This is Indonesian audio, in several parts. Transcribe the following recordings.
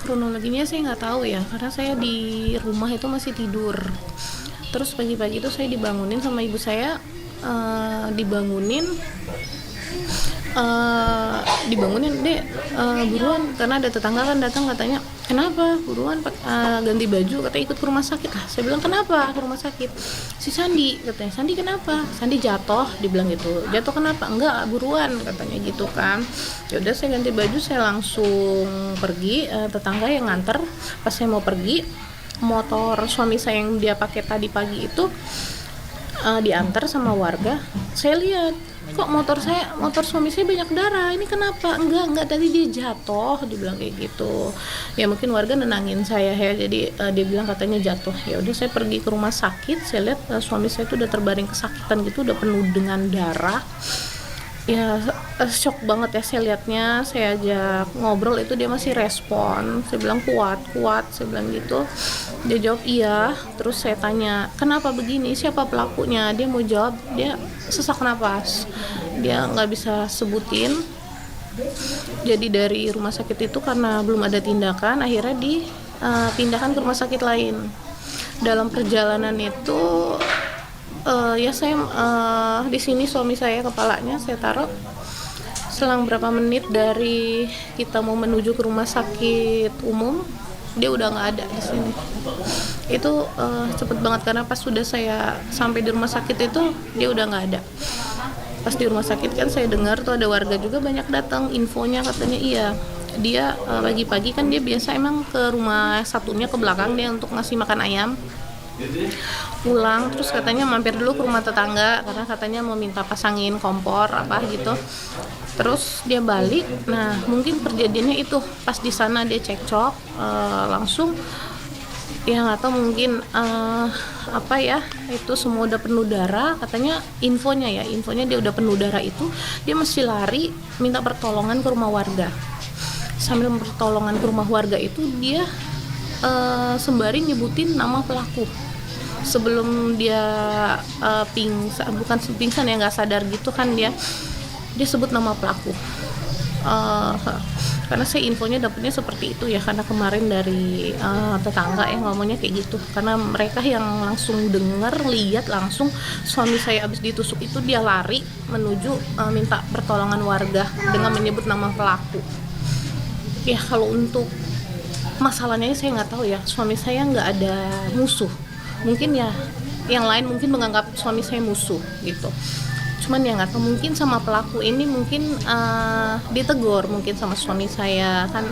kronologinya saya nggak tahu ya, karena saya di rumah itu masih tidur. Terus pagi-pagi itu saya dibangunin sama ibu saya, dibangunin dek, buruan, karena ada tetangga kan datang, katanya kenapa buruan ganti baju, katanya ikut ke rumah sakit. Lah saya bilang kenapa ke rumah sakit, si Sandi, katanya Sandi kenapa, Sandi jatuh, dibilang gitu. Jatuh kenapa, enggak buruan, katanya gitu kan. Ya udah saya ganti baju, saya langsung pergi, tetangga yang nganter. Pas saya mau pergi, motor suami saya yang dia pakai tadi pagi itu diantar sama warga. Saya lihat kok motor suami saya banyak darah, ini kenapa? Enggak tadi dia jatuh, dibilang kayak gitu. Ya mungkin warga nenangin saya ya, jadi dia bilang katanya jatuh. Ya udah saya pergi ke rumah sakit, saya lihat suami saya itu udah terbaring kesakitan gitu, udah penuh dengan darah. Ya shock banget ya saya lihatnya. Saya ajak ngobrol itu dia masih respon. Saya bilang kuat, saya bilang gitu. Dia jawab iya. Terus saya tanya kenapa begini, siapa pelakunya. Dia mau jawab dia sesak napas, dia nggak bisa sebutin. Jadi dari rumah sakit itu karena belum ada tindakan, akhirnya dipindahkan ke rumah sakit lain. Dalam perjalanan itu ya saya di sini suami saya kepalanya saya taruh. Selang berapa menit dari kita mau menuju ke rumah sakit umum, dia udah nggak ada di sini. Itu cepet banget, karena pas sudah saya sampai di rumah sakit itu dia udah nggak ada. Pas di rumah sakit kan saya dengar tuh ada warga juga banyak datang, infonya katanya iya dia pagi-pagi kan dia biasa emang ke rumah satunya ke belakang dia untuk ngasih makan ayam. Pulang terus katanya mampir dulu ke rumah tetangga karena katanya mau minta pasangin kompor apa gitu. Terus dia balik, nah mungkin perjadiannya itu pas di sana dia cekcok, langsung ya nggak tahu mungkin apa ya, itu semua udah penuh darah katanya. Infonya dia udah penuh darah, itu dia mesti lari minta pertolongan ke rumah warga. Sambil pertolongan ke rumah warga itu dia sembari nyebutin nama pelaku. Sebelum dia pingsan ya, nggak sadar gitu kan, dia sebut nama pelaku. Karena saya infonya dapetnya seperti itu ya, karena kemarin dari tetangga yang ngomongnya kayak gitu. Karena mereka yang langsung dengar, lihat langsung suami saya habis ditusuk itu dia lari menuju minta pertolongan warga dengan menyebut nama pelaku. Ya kalau untuk masalahnya saya nggak tahu ya, suami saya nggak ada musuh. Mungkin ya yang lain mungkin menganggap suami saya musuh gitu. Cuman ya nggak tahu, mungkin sama pelaku ini mungkin ditegur mungkin sama suami saya kan.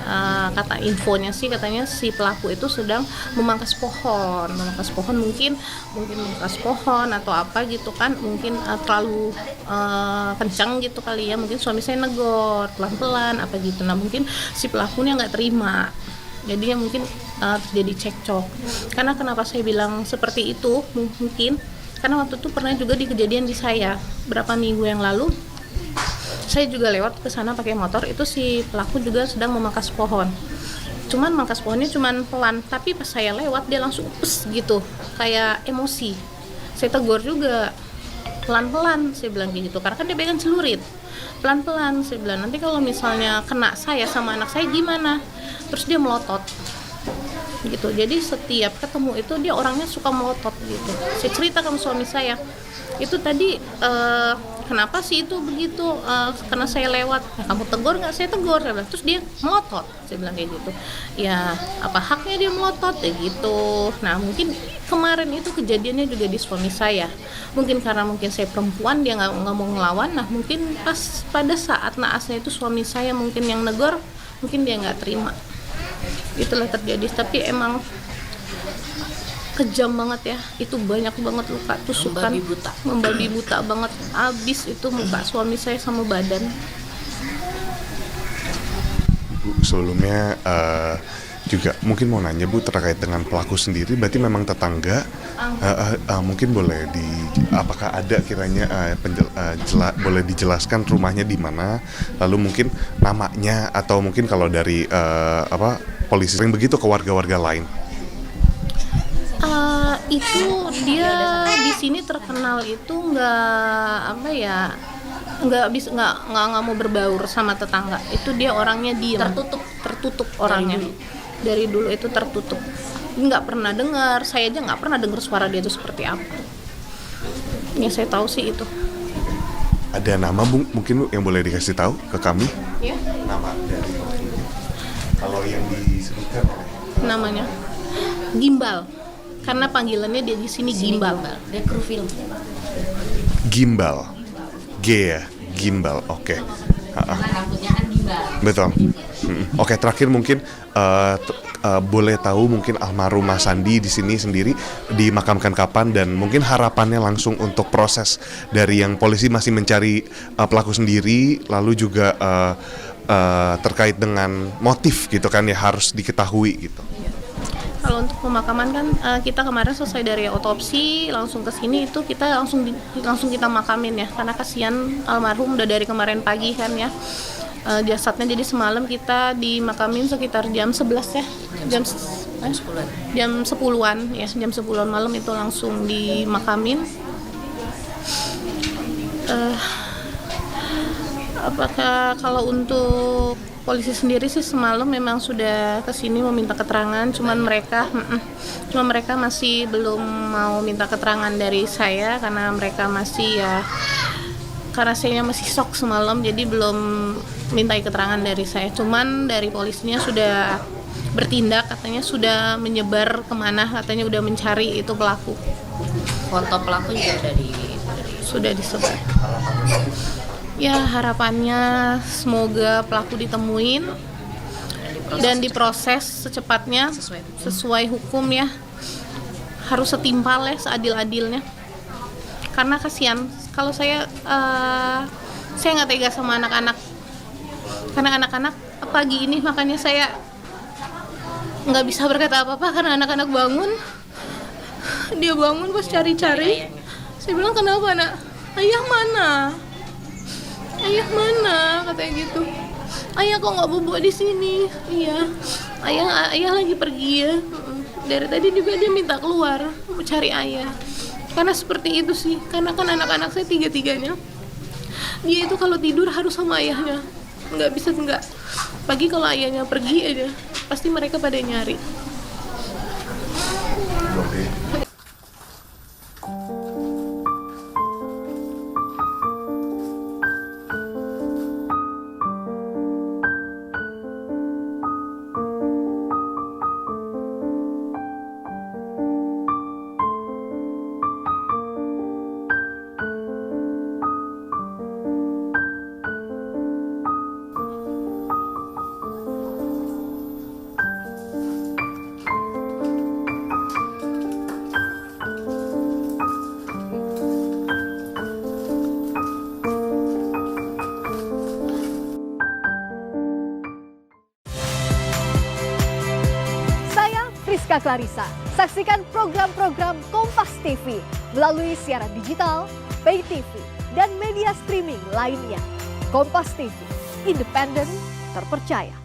Kata infonya sih katanya si pelaku itu sedang memangkas pohon mungkin memangkas pohon atau apa gitu kan, mungkin terlalu kencang gitu kali ya. Mungkin suami saya negor pelan-pelan apa gitu, nah mungkin si pelakunya nggak terima, jadinya mungkin terjadi cekcok. Karena kenapa saya bilang seperti itu, mungkin karena waktu itu pernah juga di kejadian di saya berapa minggu yang lalu, saya juga lewat ke sana pakai motor, itu si pelaku juga sedang memangkas pohon. Cuman mangkas pohonnya cuman pelan, tapi pas saya lewat dia langsung pes gitu, kayak emosi. Saya tegur juga, pelan-pelan saya bilang gitu, karena kan dia pegang celurit. Pelan-pelan saya bilang, nanti kalau misalnya kena saya sama anak saya gimana. Terus dia melotot gitu. Jadi setiap ketemu itu dia orangnya suka melotot gitu. Saya cerita sama suami saya, itu tadi kenapa sih itu begitu, karena saya lewat. Kamu tegur nggak? Saya tegur. Terus dia melotot, saya bilang kayak gitu. Ya apa haknya dia melotot ya gitu. Nah mungkin kemarin itu kejadiannya juga di suami saya. Mungkin karena mungkin saya perempuan, dia nggak mau ngelawan. Nah mungkin pas pada saat naasnya itu suami saya mungkin yang negor, mungkin dia nggak terima. Itulah terjadi. Tapi emang kejam banget ya, itu banyak banget luka tusukan, membabi buta banget. Abis itu muka suami saya sama badan. Bu, sebelumnya juga mungkin mau nanya Bu terkait dengan pelaku sendiri, berarti memang tetangga. Mungkin boleh apakah ada kiranya boleh dijelaskan rumahnya di mana, lalu mungkin namanya, atau mungkin kalau dari polisi sering begitu ke warga-warga lain. Itu dia di sini terkenal itu nggak nggak mau berbaur sama tetangga. Itu dia orangnya diam, tertutup orangnya. dari dulu itu tertutup, nggak pernah dengar, saya aja nggak pernah dengar suara dia itu seperti apa. Yang saya tahu sih itu. Ada nama Bu, mungkin Bu, yang boleh dikasih tahu ke kami? Ya. Nama dari kalau yang disebutkan Namanya Gimbal, karena panggilannya dia di sini Gimbal. Dia kru film. Gimbal, G ya, Gimbal, oke. Karena rambutnya kan gimbal. Betul. Oke, terakhir mungkin boleh tahu mungkin almarhum Mas Sandi di sini sendiri dimakamkan kapan dan mungkin harapannya langsung untuk proses dari yang polisi masih mencari pelaku sendiri, lalu juga terkait dengan motif gitu kan ya harus diketahui gitu. Kalau untuk pemakaman kan kita kemarin selesai dari otopsi langsung ke sini itu kita langsung kita makamin ya, karena kasihan almarhum udah dari kemarin pagi kan ya. Jasadnya jadi semalam kita dimakamin sekitar jam 11 ya. Jam 10-an ya, jam 10-an malam itu langsung dimakamin. Apakah kalau untuk polisi sendiri sih semalam memang sudah kesini meminta keterangan, cuman mereka masih belum mau minta keterangan dari saya karena mereka masih karena saya masih shock semalam, jadi belum mintai keterangan dari saya. Cuman dari polisinya sudah bertindak, katanya sudah menyebar kemana, katanya udah mencari itu pelaku. Foto pelaku juga Sudah disebar. Ya harapannya semoga pelaku ditemuin dan diproses secepatnya sesuai hukum ya. Harus setimpal ya, seadil-adilnya. Karena kasihan kalau saya nggak tega sama anak-anak, karena anak-anak pagi ini makanya saya nggak bisa berkata apa-apa karena anak-anak dia bangun pas cari-cari. Saya bilang, kenapa nak? Ayah mana katanya gitu. Ayah kok nggak bobo di sini? Iya, ayah lagi pergi ya. Dari tadi juga dia minta keluar mau cari ayah. Karena seperti itu sih, karena kan anak-anak saya tiga-tiganya dia itu kalau tidur harus sama ayahnya, nggak bisa enggak. Pagi kalau ayahnya pergi aja pasti mereka pada nyari. Rizka Clarissa. Saksikan program-program Kompas TV melalui siaran digital, pay TV, dan media streaming lainnya. Kompas TV, independen, terpercaya.